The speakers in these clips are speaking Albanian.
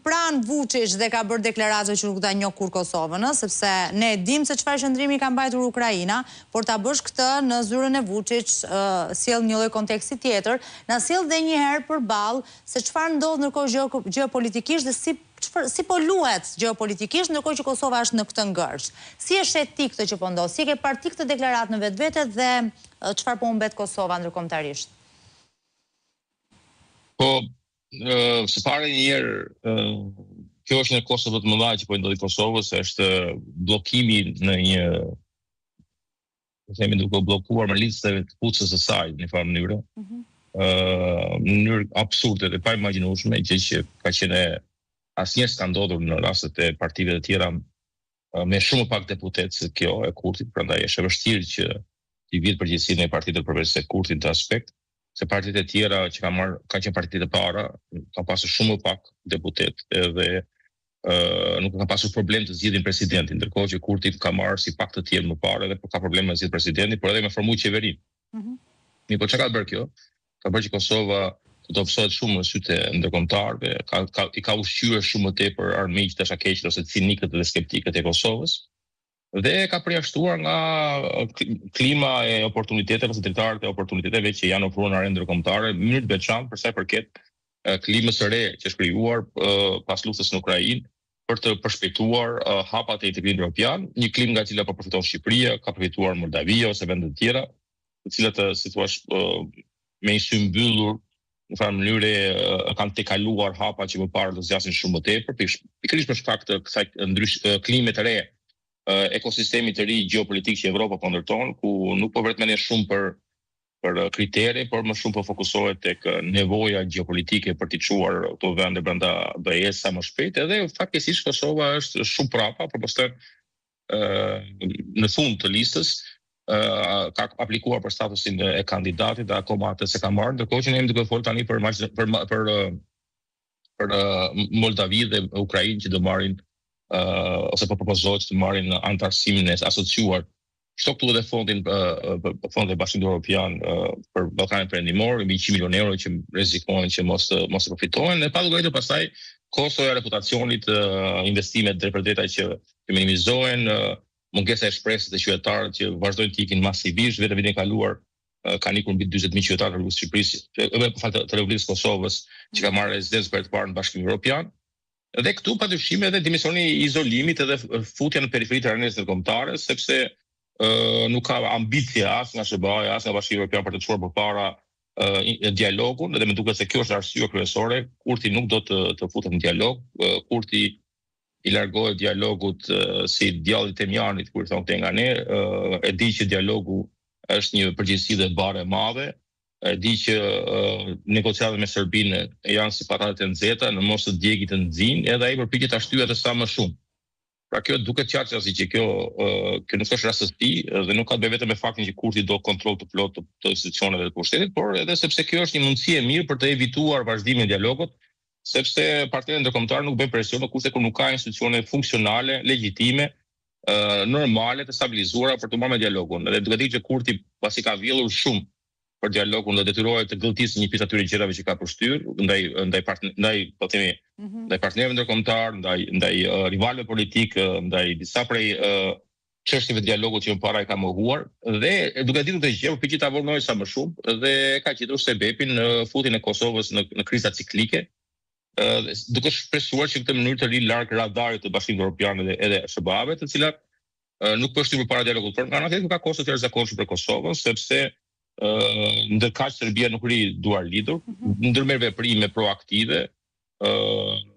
pranë Vučić dhe ka bërë deklaratë që nuk ta njoh kur Kosovën, sepse ne dim se çfarë qëndrimi ka mbajtur Ukraina, por ta bësh këtë në zyrën e Vučić sjell një lloj konteksti tjetër, na sjell edhe një herë përballë se çfarë ndodh ndërkohë gjeopolitikisht dhe si po luhet gjeopolitikisht, ndërkohë që Kosova është në këtë ngërsh. Si e shet ti këtë që po ndodh? Si e ke parë ti këtë deklaratë në vetvete dhe çfarë po humbet Kosova ndërkombëtarisht? Po, së pari njerë, kjo është në Kosovë të mëdha që po ndodhi Kosovës, është bllokimi në një, themi duke bllokuar me listave të kucës së saj në një farë mënyrë. Në mënyrë absurde dhe pa imagjinueshme, gjë që ka qenë asnjëherë s'ka ndodhur në rastet e partive të tjera me shumë pak deputet se kjo e Kurtit, prandaj është e vështirë që t'i vijë përgjegjësinë e partitë përveç se Kurtit të aspekt, se partitë e tjera që kanë qenë partitë e para, kanë pasur shumë pak deputet dhe nuk kanë pasur problem të zgjidhin presidentin, ndërkohë që Kurti ka marrë si pak të tjerë më parë dhe ka probleme me zgjidh presidentin, por edhe me formu qeverinë. Mi po çka ka bërë kjo? Ka bërë që Kosova të dobësohet shumë në sytë e ndërkombëtarëve, i ka ushqyer shumë më tepër armiqtë të shakeqit ose cinikët dhe skeptikët e Kosovës, dhe ka përjashtuar nga klima e oportuniteteve ose dritarët e oportuniteteve që janë ofruar në arenë ndërkombëtare, në mënyrë të veçantë për sa i përket klimës së re që është krijuar pas luftës në Ukrainë për të përshpejtuar hapat e integrimit evropian, një klimë nga e cila po përfiton Shqipëria, ka përfituar Moldavia ose vende të tjera, të cilat si thua me një sy mbyllur në farë mënyre kanë tejkaluar hapa që më parë do zgjasin shumë më tepër, pikërisht për shkak të kësaj klime të re, ekosistemi të ri gjeopolitik që Evropa po ndërton, ku nuk po vërtet shumë për kritere, por më shumë po fokusohet tek nevoja gjeopolitike për t'i çuar këto vende brenda BE-s sa më shpejt, edhe fatkeqësisht Kosova është shumë prapa, përposhtë në fund të listës, ka aplikuar për statusin e kandidatit dhe akoma atë se ka marrë, ndërkohë që ne jemi duke folur tani për Moldavi dhe Ukrainë që do marrin ose po propozohet të marrin antarësimin e asociuar. Shto këtu edhe fondin e Bashkimit Evropian për Ballkanin Perëndimor, mbi 100 milionë euro që rrezikohen që mos të përfitohen, dhe pa llogaritur pastaj kosto e reputacionit, investimet drejtpërdrejta që minimizohen, mungesa e shpresës të qytetarët që vazhdojnë të ikin masivisht, vetëm vitin e kaluar kanë ikur mbi 40.000 qytetarë të Republikës së Shqipërisë, të Republikës Kosovës, që ka marrë rezidencë për të parë në Bashkimin Evropian. Dhe këtu padyshim edhe dimensioni i izolimit edhe futja në periferi të arenës ndërkombëtare, sepse nuk ka ambicie as nga SBA-ja, as nga Bashkimi Evropian për të çuar përpara dialogun, dhe më duket se kjo është arsye kryesore. Kurti nuk do të futet në dialog, Kurti i largohet dialogut si djalli i Temjanit, kur thonë te nga ne, e di që dialogu është një përgjegjësi dhe bare e madhe, e di që negociatat me Serbinë janë si patatet e nxehta, në mos të djegit të nxin, edhe ai përpiqet ta shtyjë atë sa më shumë. Pra kjo duket qartë që kjo nuk është rastësi dhe nuk ka të bëjë vetëm me faktin që Kurti do kontroll të plotë të institucioneve të pushtetit, por edhe sepse kjo është një mundësi e mirë për të evituar vazhdimin e dialogut, sepse partnerët ndërkombëtarë nuk bëjnë presion në kushte kur nuk ka institucione funksionale, legjitime, normale të stabilizuara për të marrë me dialogun. Dhe duke ditë që Kurti pasi ka vjedhur shumë për dialogun dhe detyrohet të gëlltisë një pjesë atyre gjërave që ka përshtyr ndaj partnerëve ndërkombëtar, ndaj rivalëve politik, ndaj disa prej çështjeve të dialogut që më para i ka mohuar, dhe duke ditur këtë gjë, përpiqet ta vonojë sa më shumë dhe ka gjetur sebepin në futjen e Kosovës në kriza ciklike, duke shpresuar që këtë mënyrë të ri larg radarit të Bashkimit Evropian edhe SBA-ve, të cilat nuk po shtyjnë përpara dialogut, por nga ana tjetër ka kosto të jashtëzakonshme për Kosovën, sepse ndërkaq Serbia nuk ri duar lidhur, ndërmerr veprime proaktive,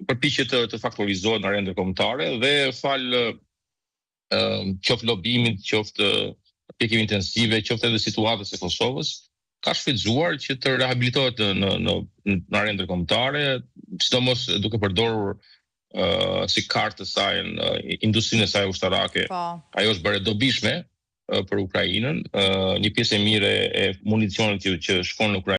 përpiqet të faktorizohet në arenë ndërkombëtare dhe fal qoftë lobimit, qoftë pjekime intensive, qoftë edhe situatës së Kosovës, ka shfrytzuar që të rehabilitohet në arenë ndërkombëtare, sidomos duke përdorur si kartë të saj në industrinë e saj ushtarake. Ajo është bërë dobishme për Ukrainën, një pjesë e mirë e municionit që shkon në Ukrainë